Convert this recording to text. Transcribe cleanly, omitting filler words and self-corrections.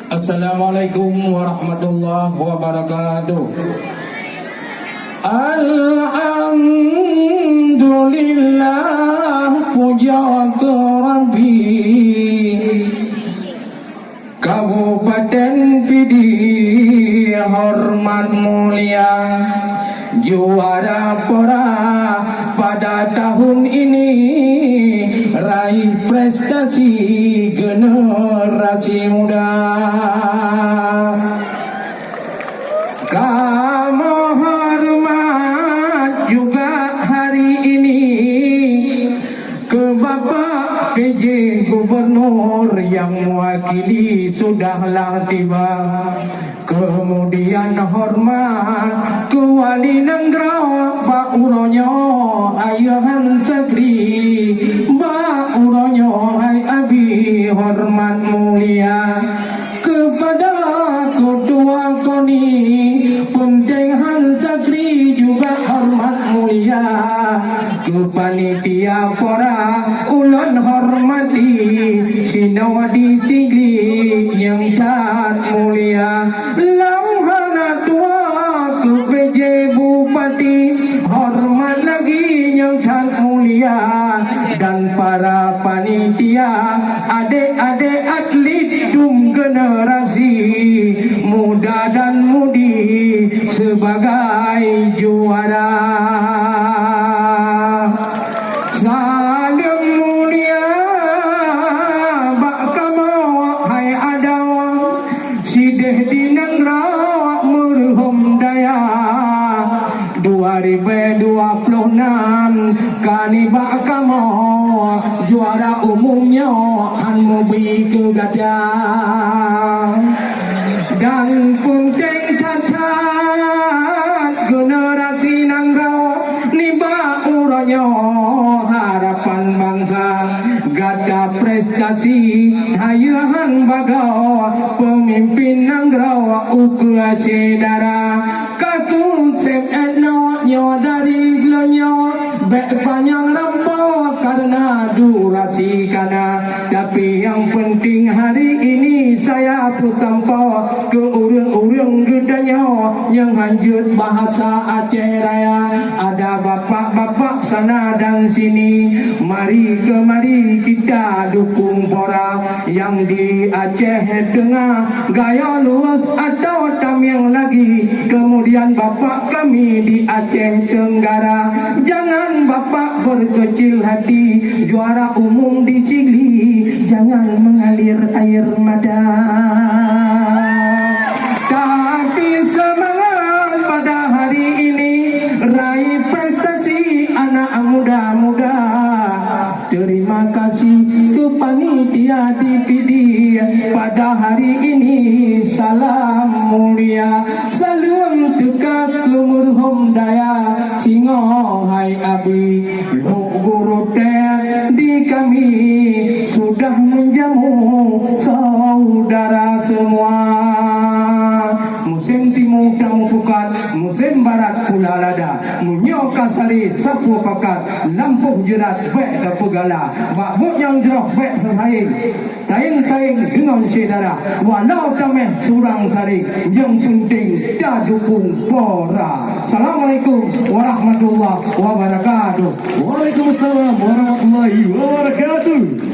Assalamualaikum warahmatullahi wabarakatuh. Alhamdulillah, puja ke Rabbi. Kabupaten Pidi hormat mulia, juara pora pada tahun ini, raih prestasi generasi muda. Kamu hormat juga hari ini ke Bapak PJ Gubernur yang mewakili sudahlah tiba. Kemudian hormat ke Wali Negara Pak Uronyo Ayahan Sagri, Pak Uronyo Hai Abi hormat mulia kepada Ketua KONI Penting Han Sagri juga hormat mulia ke panitia pora ulun hormati Sinawadi Sigli yang cat mulia Lamhana tua ke PJ Bupati hormat lagi yang cat mulia dan para panitia adik-adik atlet dum generasi muda dan mudi sebagai juara. Salam mulia bak kamu hai adaw sideh di Nanggara merhum daya 2026 kani bak kamu juara umumnya han mobi ke Gajah dan punting cacat generasi Nanggara niba uronyo harapan bangsa gada prestasi hayahan bagau pemimpin Nanggara ukra cedara kaku sep etno nyo dari glonyo bek panjang rampo karena durasi kana tapi yang penting hari ini saya bertampo ke urang-urang gedanya yang lanjut bahasa Aceh Raya. Ada bapak-bapak sana dan sini, mari kemari kita dukung pora yang di Aceh Tengah gaya luas atau Tamiang lagi. Kemudian bapak kami di Aceh Tenggara, jangan bapak berkecil hati, juara umum di Sigli jangan mengalir air mata. Tapi semangat pada hari ini, raih prestasi anak muda-muda. Terima kasih ke panitia DPD pada hari ini. Salam mulia, salam tegak ke merhum daya Singo Hai Abi Lu guru di kami sudah menjamu saudara semua. Musim timur tamu pukat, musim barat pula lada. Munyokan sari sapu pakat, lampuh jerat bek ke pegala. Bakbuk yang jerah bek sesaing, taing-taing dengan saudara. Walau tameh surang sari, yang penting dah dukung pora. Assalamualaikum warahmatullahi wabarakatuh. Waalaikumsalam warahmatullahi wabarakatuh.